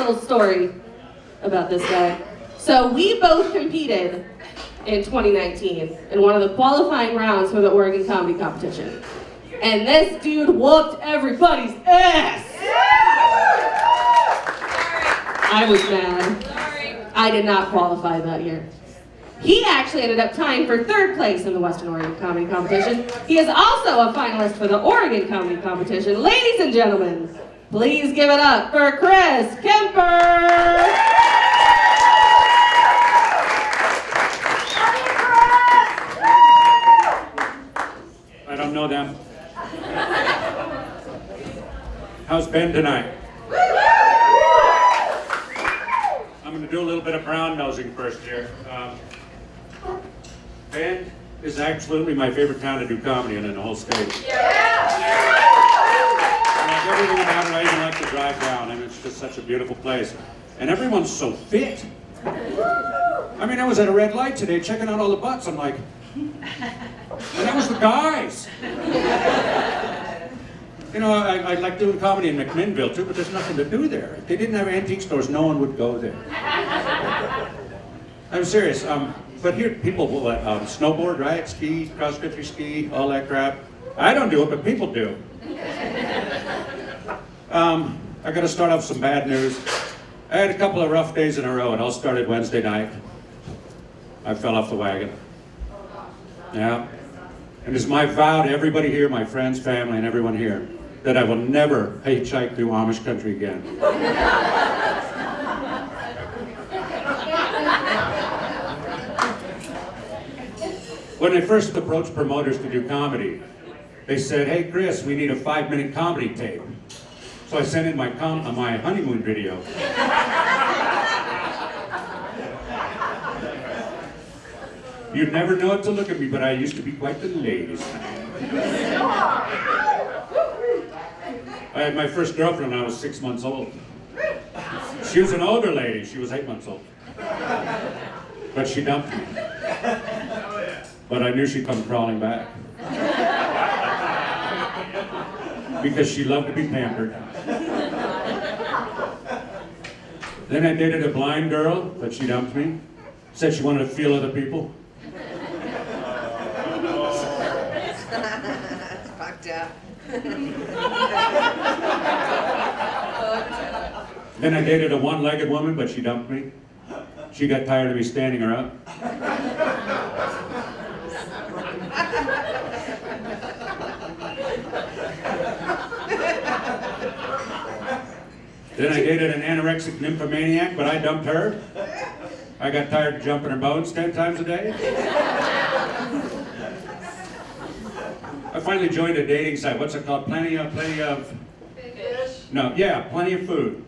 little story about this guy. So we both competed in 2019 in one of the qualifying rounds for the Oregon Comedy Competition. And this dude whooped everybody's ass! I was mad. I did not qualify that year. He actually ended up tying for 3rd place in the Western Oregon Comedy Competition. He is also a finalist for the Oregon Comedy Competition. Ladies and gentlemen, please give it up for Chris Kemper! I don't know them. How's Ben tonight? I'm going to do a little bit of brown nosing first here. Ben is absolutely my favorite town to do comedy in the whole state. I like everything about it. I even like to drive down, and it's just such a beautiful place. And everyone's so fit. I mean, I was at a red light today checking out all the butts. I'm like, and that was the guys. You know, I like doing comedy in McMinnville too, but there's nothing to do there. If they didn't have antique stores, no one would go there. I'm serious. But here, people will snowboard, right? Ski, cross-country ski, all that crap. I don't do it, but people do. I got to start off some bad news. I had a couple of rough days in a row. It all started Wednesday night. I fell off the wagon. Yeah. And it's my vow to everybody here, my friends, family, and everyone here, that I will never hitchhike through Amish country again. When I first approached promoters to do comedy, they said, "Hey Chris, we need a 5-minute comedy tape." So I sent in my honeymoon video. You'd never know it to look at me, but I used to be quite the ladies' man. I had my first girlfriend when I was 6 months old. She was an older lady. She was 8 months old. But she dumped me. But I knew she'd come crawling back. Because she loved to be pampered. Then I dated a blind girl, but she dumped me. Said she wanted to feel other people. That's fucked up. Then I dated a one-legged woman, but she dumped me. She got tired of me standing her up. Then I dated an anorexic nymphomaniac, but I dumped her. I got tired of jumping her bones 10 times a day. I finally joined a dating site. What's it called? Plenty of... Fish? No, yeah, Plenty of Food.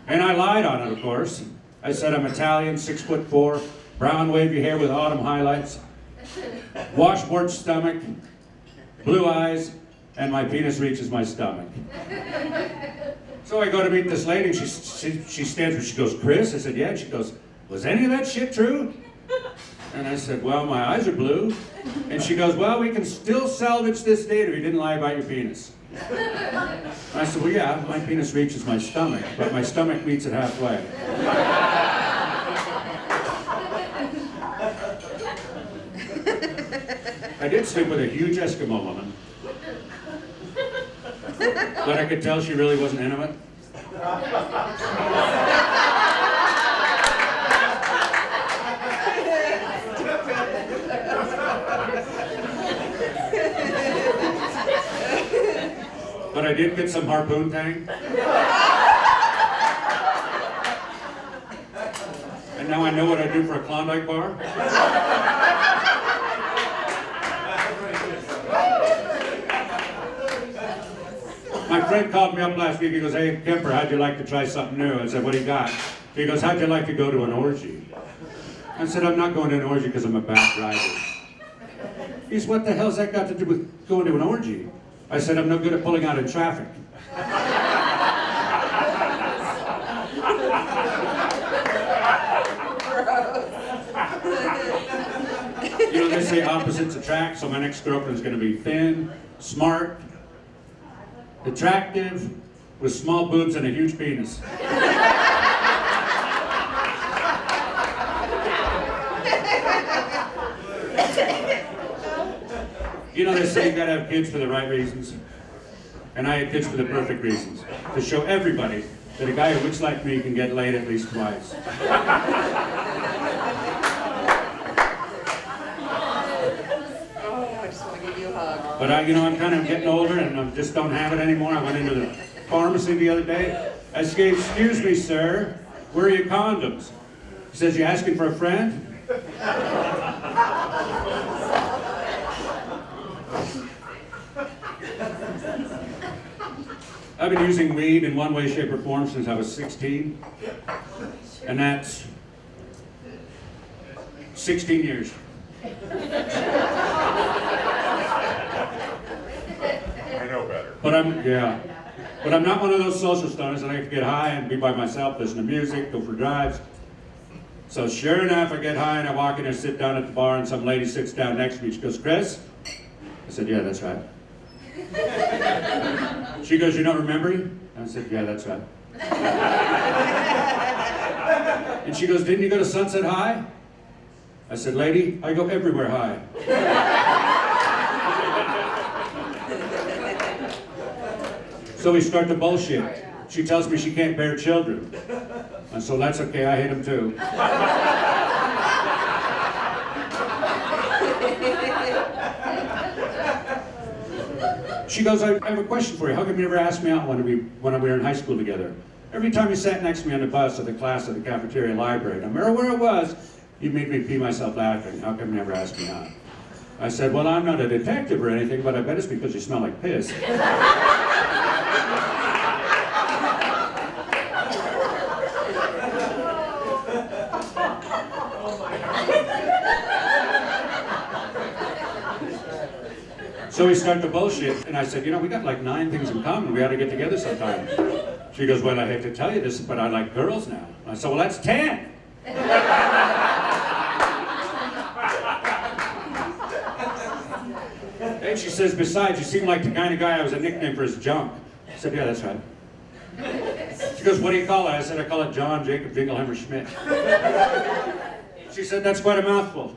And I lied on it, of course. I said I'm Italian, 6'4", brown wavy hair with autumn highlights, washboard stomach, blue eyes, and my penis reaches my stomach. So I go to meet this lady, and she stands there, she goes, "Chris?" I said, "Yeah." And she goes, "Was any of that shit true?" And I said, "Well, my eyes are blue." And she goes, "Well, we can still salvage this date if you didn't lie about your penis." And I said, "Well, yeah, my penis reaches my stomach, but my stomach meets it halfway." I did sleep with a huge Eskimo woman. But I could tell she really wasn't intimate. But I did get some harpoon tang. And now I know what I do for a Klondike bar. My friend called me up last week. He goes, "Hey, Kemper, how'd you like to try something new?" I said, "What do you got?" He goes, "How'd you like to go to an orgy?" I said, "I'm not going to an orgy because I'm a bad driver." He said, "What the hell's that got to do with going to an orgy?" I said, "I'm no good at pulling out in traffic." You know, they say opposites attract, so my next girlfriend's going to be thin, smart, attractive, with small boobs and a huge penis. You know, they say you gotta have kids for the right reasons. And I had kids for the perfect reasons. To show everybody that a guy who looks like me can get laid at least twice. Oh, I just want to give you a hug. But I'm kind of getting older and I just don't have it anymore. I went into the pharmacy the other day. I said, "Excuse me, sir, where are your condoms?" He says, "You asking for a friend?" I've been using weed in one way, shape, or form since I was 16. And that's 16 years. I know better. But I'm not one of those social stoners that I have to get high and be by myself, listen to music, go for drives. So sure enough, I get high and I walk in and sit down at the bar and some lady sits down next to me. She goes, "Chris?" I said, "Yeah, that's right." She goes, "You don't remember him?" I said, "Yeah, that's right." And she goes, "Didn't you go to Sunset High?" I said, "Lady, I go everywhere high." So we start to bullshit. She tells me she can't bear children. And so that's okay, I hate them too. She goes, "I have a question for you. How come you never asked me out when we were in high school together? Every time you sat next to me on the bus or the class at the cafeteria library, no matter where it was, you made me pee myself laughing. How come you never asked me out?" I said, "Well, I'm not a detective or anything, but I bet it's because you smell like piss." So we start to bullshit, and I said, "We got like 9 things in common. We ought to get together sometime." She goes, "Well, I hate to tell you this, but I like girls now." I said, "Well, that's 10. And she says, "Besides, you seem like the kind of guy I was a nickname for his junk." I said, "Yeah, that's right." She goes, "What do you call it?" I said, "I call it John Jacob Jingleheimer Schmidt." She said, "That's quite a mouthful."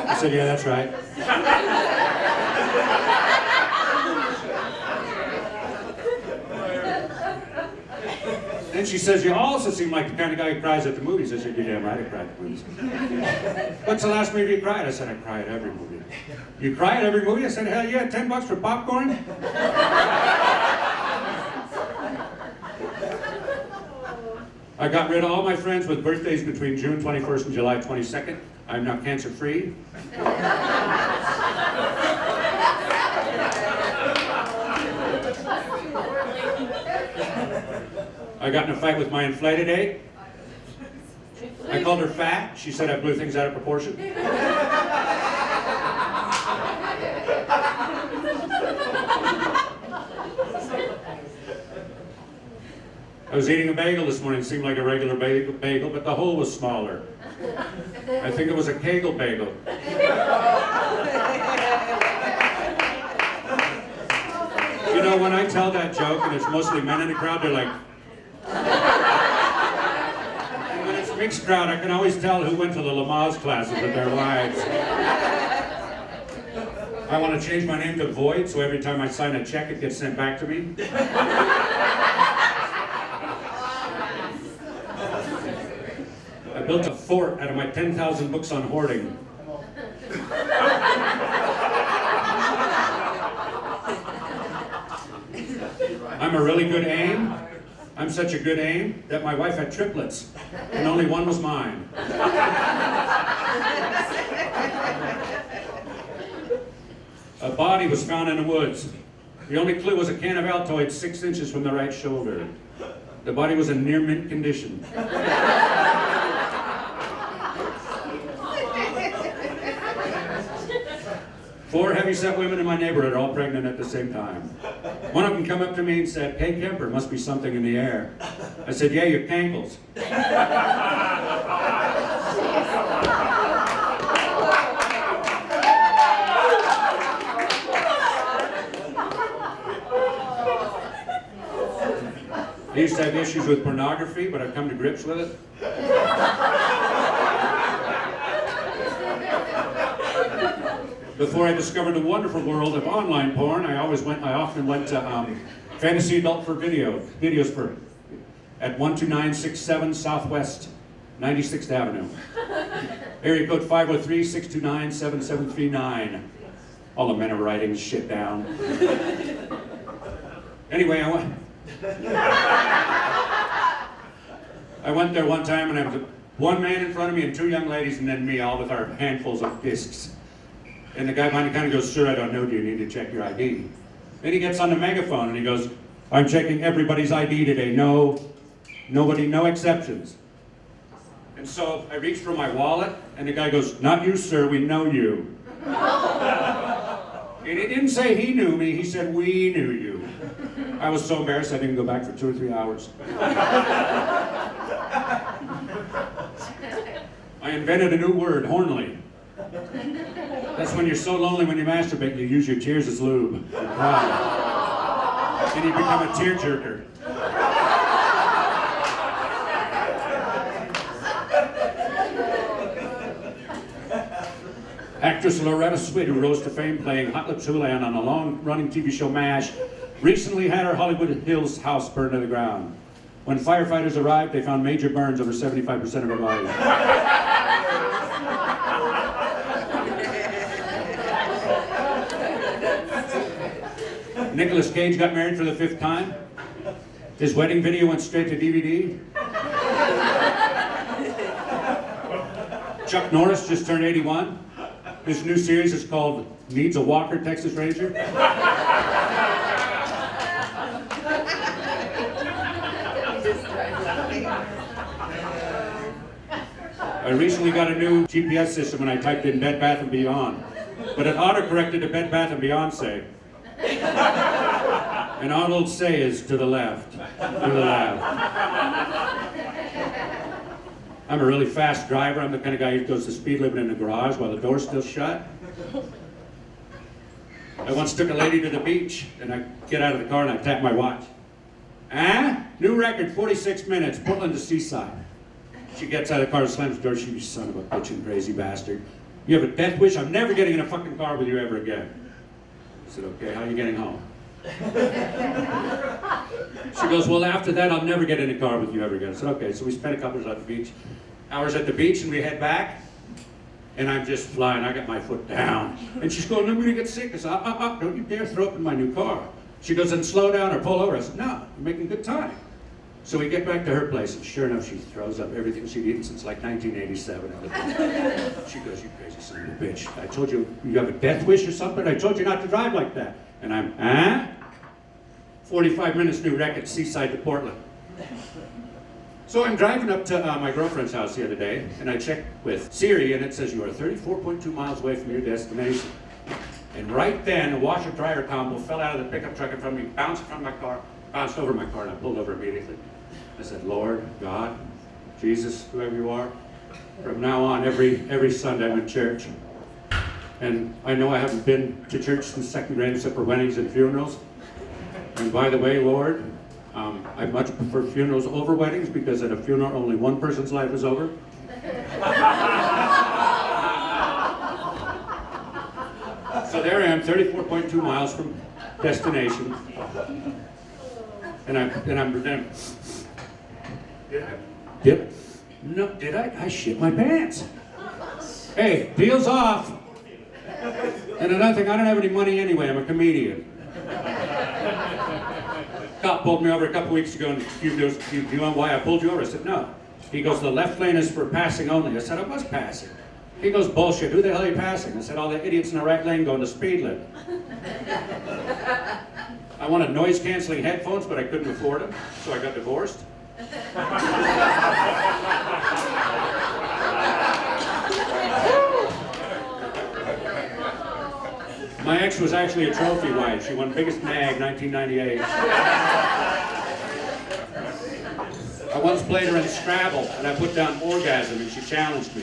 I said, "Yeah, that's right." And she says, "You also seem like the kind of guy who cries at the movies." I said, "You're damn right, I cry at the movies." "What's the last movie you cried?" I said, "I cry at every movie." "You cry at every movie?" I said, "Hell yeah, $10 for popcorn?" I got rid of all my friends with birthdays between June 21st and July 22nd. I'm now cancer-free. I got in a fight with my inflated egg. I called her fat. She said I blew things out of proportion. I was eating a bagel this morning. It seemed like a regular bagel, but the hole was smaller. I think it was a Kegel bagel. When I tell that joke, and it's mostly men in the crowd, they're like... And when it's mixed crowd, I can always tell who went to the Lamaze classes with their wives. I want to change my name to Void, so every time I sign a check, it gets sent back to me. I built a fort out of my 10,000 books on hoarding. I'm a really good aim. I'm such a good aim that my wife had triplets, and only one was mine. A body was found in the woods. The only clue was a can of Altoids 6 inches from the right shoulder. The body was in near mint condition. 4 heavy-set women in my neighborhood are all pregnant at the same time. One of them come up to me and said, "Hey, Kemper, must be something in the air." I said, "Yeah, your cankles." I used to have issues with pornography, but I've come to grips with it. Before I discovered the wonderful world of online porn, I often went to Fantasy Adult for videos for at 12967 Southwest 96th Avenue. Area code 503-629-7739. All the men are writing shit down. Anyway, I went there one time and I was one man in front of me and two young ladies and then me, all with our handfuls of discs. And the guy behind me kind of goes, "Sir, I don't know you, you need to check your ID." Then he gets on the megaphone and he goes, "I'm checking everybody's ID today, nobody, no exceptions." And so I reached for my wallet and the guy goes, "Not you, sir, we know you." And he didn't say he knew me, he said we knew you. I was so embarrassed I didn't go back for 2 or 3 hours. I invented a new word, hornly. That's when you're so lonely when you masturbate, you use your tears as lube. You're proud. And you become a tearjerker. Actress Loretta Swit, who rose to fame playing Hot Lips Houlihan on a long-running TV show MASH, recently had her Hollywood Hills house burned to the ground. When firefighters arrived, they found major burns over 75% of her body. Nicolas Cage got married for the 5th time. His wedding video went straight to DVD. Chuck Norris just turned 81. His new series is called Needs a Walker, Texas Ranger. I recently got a new GPS system and I typed in Bed Bath & Beyond, but it autocorrected to Bed Bath & Beyonce. And all it'll say is to the left, to the left. I'm a really fast driver. I'm the kind of guy who goes the speed limit in the garage while the door's still shut. I once took a lady to the beach and I get out of the car and I tap my watch. New record, 46 minutes, Portland to Seaside. She gets out of the car and slams the door. She, "You son of a bitchin' crazy bastard. You have a death wish? I'm never getting in a fucking car with you ever again." I said, "Okay, how are you getting home?" She goes, "Well, after that, I'll never get in a car with you ever again." I said, "Okay." So we spent a couple hours at the beach, and we head back, and I'm just flying. I got my foot down. And she's going, "I'm going to get sick." I said, don't you dare throw up in my new car." She goes, "Then slow down or pull over." I said, "No, you're making good time." So we get back to her place, and sure enough, she throws up everything she'd eaten since like 1987. She goes, "You crazy son of a bitch. I told you have a death wish or something? I told you not to drive like that." And I'm, 45 minutes new record, Seaside to Portland. So I'm driving up to my girlfriend's house the other day, and I checked with Siri, and it says you are 34.2 miles away from your destination. And right then, a washer-dryer combo fell out of the pickup truck in front of me, bounced over my car, and I pulled over immediately. I said, "Lord, God, Jesus, whoever you are, from now on, every Sunday I'm in church. And I know I haven't been to church since 2nd grade except for weddings and funerals. And by the way, Lord, I much prefer funerals over weddings because at a funeral only one person's life is over." So there I am, 34.2 miles from destination. And I'm did I? I shit my pants. Hey, deal's off. And another thing, I don't have any money anyway, I'm a comedian. Cop pulled me over a couple weeks ago and you know why I pulled you over? I said, "No." He goes, "The left lane is for passing only." I said, "I was passing." He goes, "Bullshit, who the hell are you passing?" I said, "All the idiots in the right lane going the speed limit." I wanted noise-canceling headphones, but I couldn't afford them, so I got divorced. My ex was actually a trophy wife. She won Biggest Nag 1998. I once played her in Scrabble, and I put down orgasm, and she challenged me.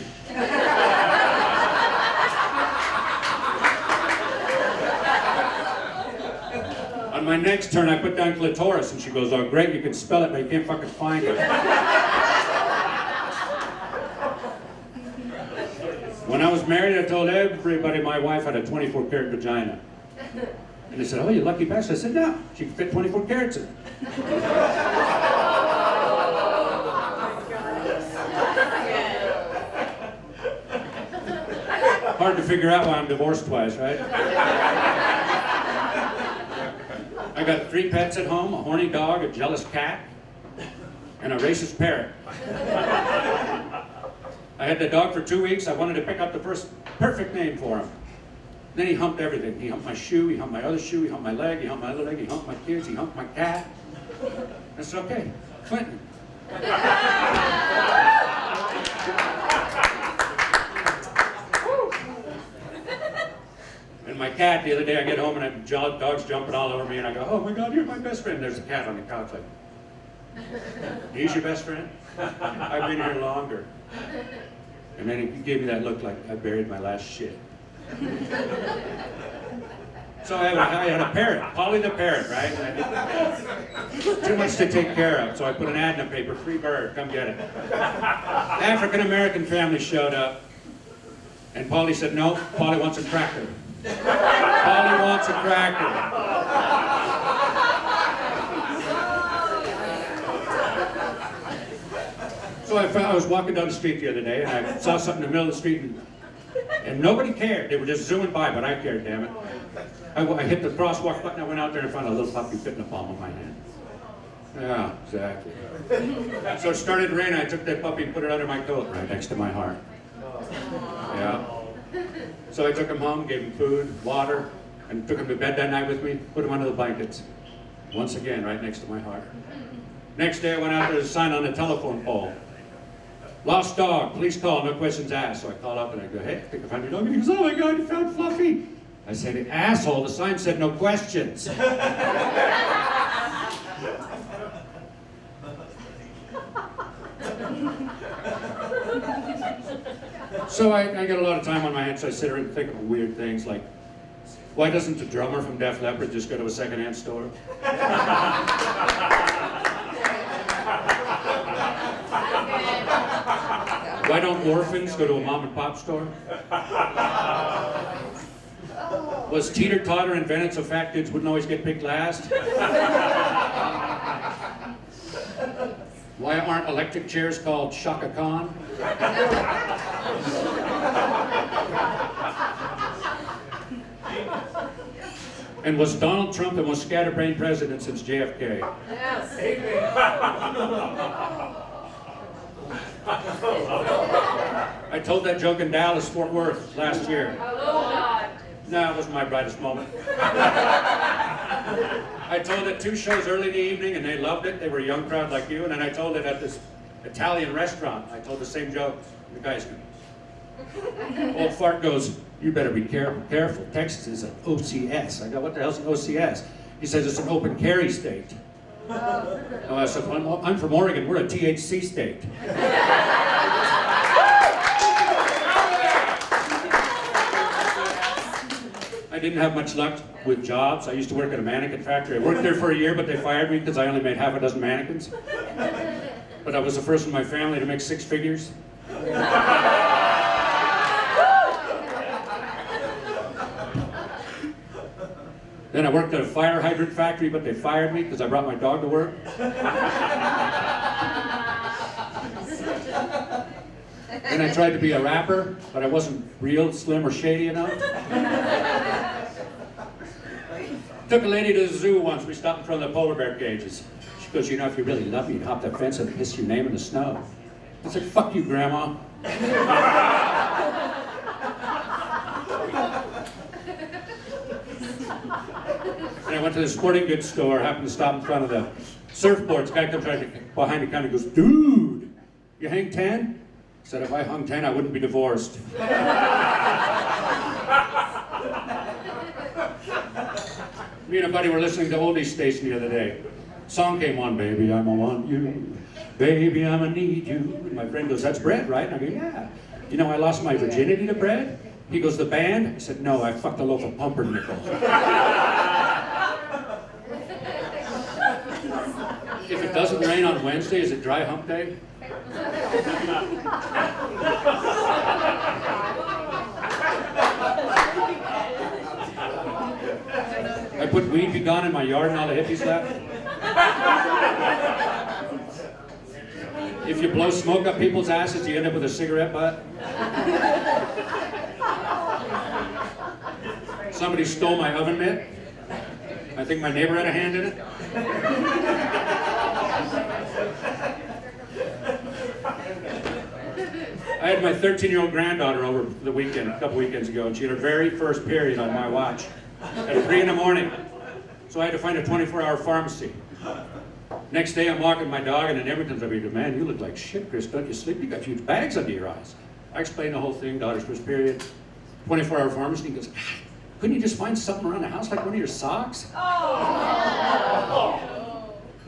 On my next turn, I put down clitoris, and she goes, oh, great, you can spell it, but you can't fucking find it. When I was married, I told everybody my wife had a 24-karat vagina. And they said, oh, you lucky bastard. I said, no, she can fit 24 carats in it. Hard to figure out why I'm divorced twice, right? I got 3 pets at home, a horny dog, a jealous cat, and a racist parrot. I had the dog for 2 weeks. I wanted to pick out the first perfect name for him. Then he humped everything. He humped my shoe, he humped my other shoe, he humped my leg, he humped my other leg, he humped my kids, he humped my cat. I said, okay, Clinton. And my cat, the other day I get home and the dog's jumping all over me and I go, oh my God, you're my best friend. There's a cat on the couch like, he's your best friend? I've been here longer. And then he gave me that look like I buried my last shit. So I had a parrot, Polly the parrot, right? Too much to take care of, so I put an ad in the paper, free bird, come get it. African-American family showed up, and Polly said, no, Polly wants a cracker. Polly wants a cracker. So I was walking down the street the other day, and I saw something in the middle of the street, and nobody cared. They were just zooming by, but I cared, damn it. I hit the crosswalk button, I went out there and found a little puppy fit in the palm of my hand. Yeah, exactly. So it started raining, I took that puppy and put it under my coat, right next to my heart. Yeah. So I took him home, gave him food, water, and took him to bed that night with me, put him under the blankets. Once again, right next to my heart. Next day I went out, there's a sign on the telephone pole. Lost dog, police call, no questions asked. So I called up and I go, hey, I think I found your dog. And he goes, oh my God, you found Fluffy. I said, asshole, the sign said no questions. So I got a lot of time on my hands, so I sit here and think of weird things like, why doesn't the drummer from Def Leppard just go to a secondhand store? Why don't orphans go to a mom and pop store? Was teeter-totter invented so fat kids wouldn't always get picked last? Why aren't electric chairs called Shaka Khan? And was Donald Trump the most scatterbrained president since JFK? Yes. I told that joke in Dallas, Fort Worth last year. No, it wasn't my brightest moment. I told it 2 shows early in the evening and they loved it. They were a young crowd like you. And then I told it at this Italian restaurant. I told the same joke. The guy's old fart goes, you better be careful. Texas is an OCS. I go, what the hell's an OCS? He says it's an open carry state. I said, I'm from Oregon. We're a THC state. I didn't have much luck with jobs. I used to work at a mannequin factory. I worked there for a year, but they fired me because I only made half a dozen mannequins. But I was the first in my family to make 6 figures. Then I worked at a fire hydrant factory, but they fired me because I brought my dog to work. And I tried to be a rapper, but I wasn't real slim or shady enough. Took a lady to the zoo once. We stopped in front of the polar bear cages. She goes, you know, if you really love me, you'd hop that fence and piss your name in the snow. I said, fuck you, Grandma. And I went to the sporting goods store, happened to stop in front of the surfboards. Guy comes right behind the counter and goes, dude, you hang 10? I said, if I hung 10, I wouldn't be divorced. Me and a buddy were listening to oldies station the other day. Song came on, baby, I'ma want you. Baby, I'ma need you. And my friend goes, that's bread, right? And I go, yeah. You know, I lost my virginity to bread. He goes, the band? I said, no, I fucked a loaf of pumpernickel. doesn't rain on Wednesday, is it dry hump day? I put weed be gone in my yard and all the hippies left. If you blow smoke up people's asses, you end up with a cigarette butt. Somebody stole my oven mitt. I think my neighbor had a hand in it. I had my 13-year-old granddaughter over the weekend, a couple weekends ago, and she had her very first period on my watch at 3 in the morning. So I had to find a 24-hour pharmacy. Next day I'm walking my dog and in Edmonton's I mean, man, you look like shit, Chris, don't you sleep? You got huge bags under your eyes. I explained the whole thing, daughter's first period, 24-hour pharmacy. He goes, God, couldn't you just find something around the house like one of your socks? Oh.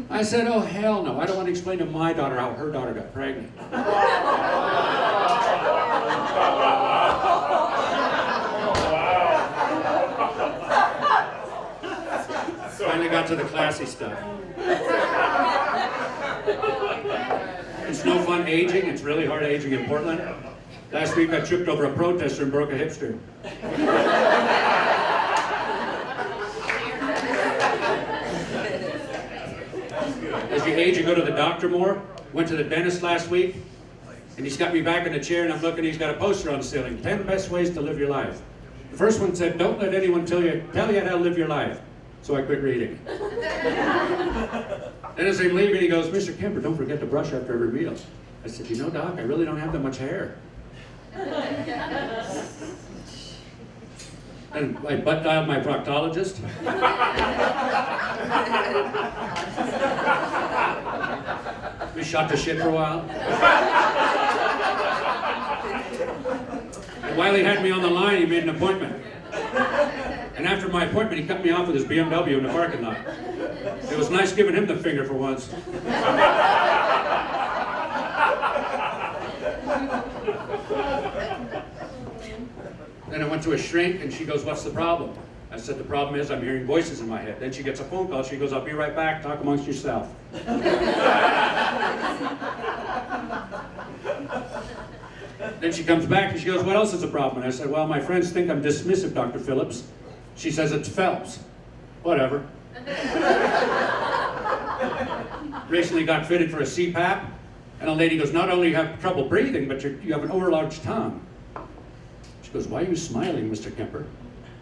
I said, oh hell no, I don't want to explain to my daughter how her daughter got pregnant. Finally got to the classy stuff. It's no fun aging. It's really hard aging in Portland. Last week I tripped over a protester and broke a hipster. As you age, you go to the doctor more. Went to the dentist last week, and he's got me back in the chair, and I'm looking, he's got a poster on the ceiling, 10 best ways to live your life. The first one said, don't let anyone tell you how to live your life. So I quit reading. Then as I'm leaving, he goes, Mr. Kemper, don't forget to brush after every meal. I said, you know, Doc, I really don't have that much hair. And I butt dialed my proctologist. We shot the shit for a while. And while he had me on the line, he made an appointment. And after my appointment, he cut me off with his BMW in the parking lot. It was nice giving him the finger for once. Then I went to a shrink, and she goes, what's the problem? I said, the problem is I'm hearing voices in my head. Then she gets a phone call. She goes, I'll be right back. Talk amongst yourself. Then she comes back, and she goes, what else is the problem? And I said, well, my friends think I'm dismissive, Dr. Phillips. She says it's Phelps. Whatever. Recently got fitted for a CPAP, and a lady goes, not only you have trouble breathing, but you have an overlarge tongue. She goes, why are you smiling, Mr. Kemper?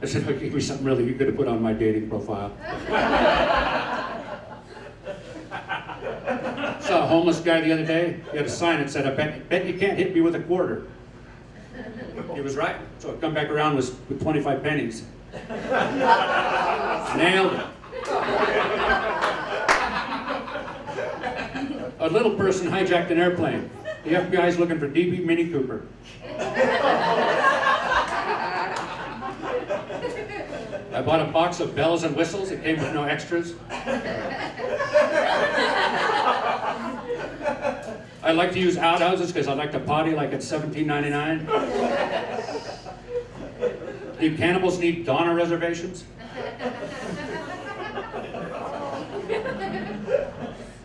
I said, oh, give me something really good to put on my dating profile. Saw a homeless guy the other day. He had a sign that said, I bet you can't hit me with a quarter. He was right. So I come back around with 25 pennies. Nailed it. A little person hijacked an airplane. The FBI's looking for DB Mini Cooper. I bought a box of bells and whistles. It came with no extras. I like to use outhouses because I like to potty like it's $17.99. Do cannibals need Donna reservations?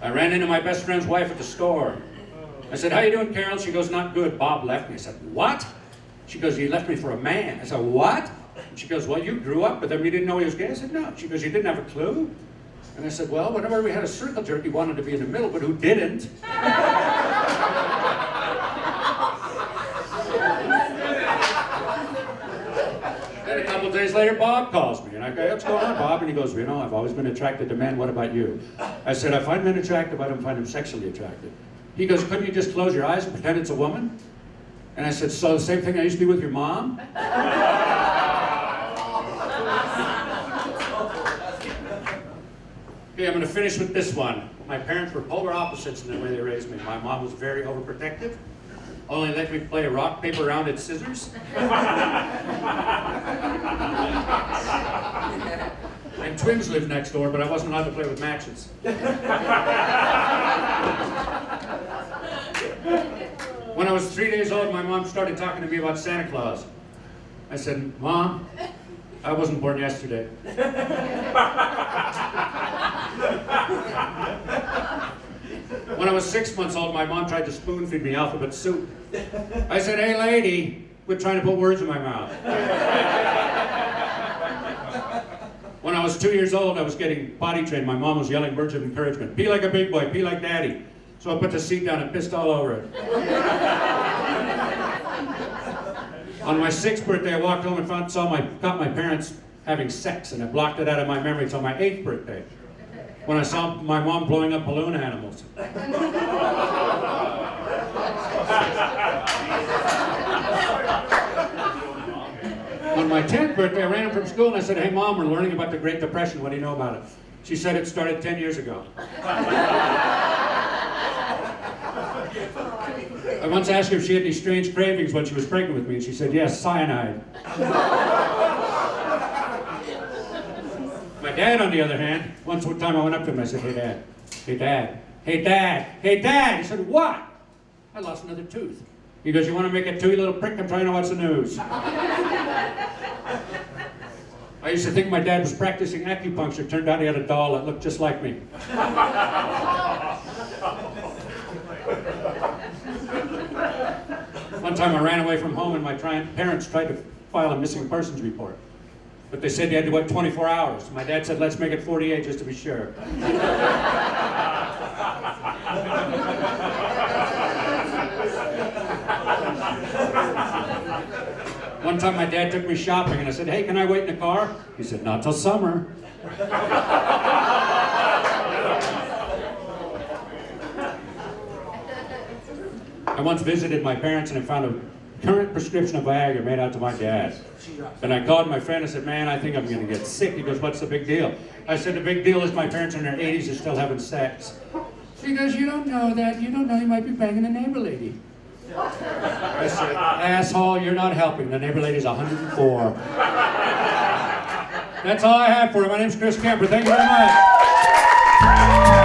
I ran into my best friend's wife at the store. I said, how you doing, Carol? She goes, not good. Bob left me. I said, what? She goes, he left me for a man. I said, what? And she goes, well, you grew up with him. You didn't know he was gay? I said, no. She goes, you didn't have a clue? And I said, well, whenever we had a circle jerk, he wanted to be in the middle, but who didn't? Then a couple of days later, Bob calls me, and I go, what's going on, Bob? And he goes, you know, I've always been attracted to men. What about you? I said, I find men attractive. I don't find them sexually attractive. He goes, couldn't you just close your eyes and pretend it's a woman? And I said, so the same thing I used to do with your mom? Okay, I'm going to finish with this one. My parents were polar opposites in the way they raised me. My mom was very overprotective. Only let me play rock, paper, rounded scissors. And twins lived next door, but I wasn't allowed to play with matches. When I was 3 days old, my mom started talking to me about Santa Claus. I said, Mom, I wasn't born yesterday. When I was 6 months old, my mom tried to spoon feed me alphabet soup. I said, hey lady, quit trying to put words in my mouth. When I was 2 years old, I was getting potty trained. My mom was yelling words of encouragement. Pee like a big boy, pee like daddy. So I put the seat down and pissed all over it. On my 6th birthday, I walked home and got my parents having sex, and I blocked it out of my memory until my 8th birthday, when I saw my mom blowing up balloon animals. On my 10th birthday, I ran home from school and I said, hey Mom, we're learning about the Great Depression. What do you know about it? She said it started 10 years ago. I once asked her if she had any strange cravings when she was pregnant with me, and she said, yes, cyanide. My dad, on the other hand, one time I went up to him and I said, hey Dad, hey Dad, hey Dad, hey Dad. He said, what? I lost another tooth. He goes, you want to make it too, you little prick? I'm trying to watch the news. I used to think my dad was practicing acupuncture. Turned out he had a doll that looked just like me. One time I ran away from home and my parents tried to file a missing persons report. But they said you had to wait 24 hours. My dad said, let's make it 48 just to be sure. One time my dad took me shopping and I said, hey, can I wait in the car? He said, not till summer. I once visited my parents and I found a current prescription of Viagra made out to my dad. And I called my friend and said, man, I think I'm going to get sick. He goes, what's the big deal? I said, the big deal is my parents in their 80s are still having sex. He goes, you don't know that. You don't know you might be banging a neighbor lady. I said, asshole, you're not helping. The neighbor lady's 104. That's all I have for you. My name's Chris Kemper. Thank you very much.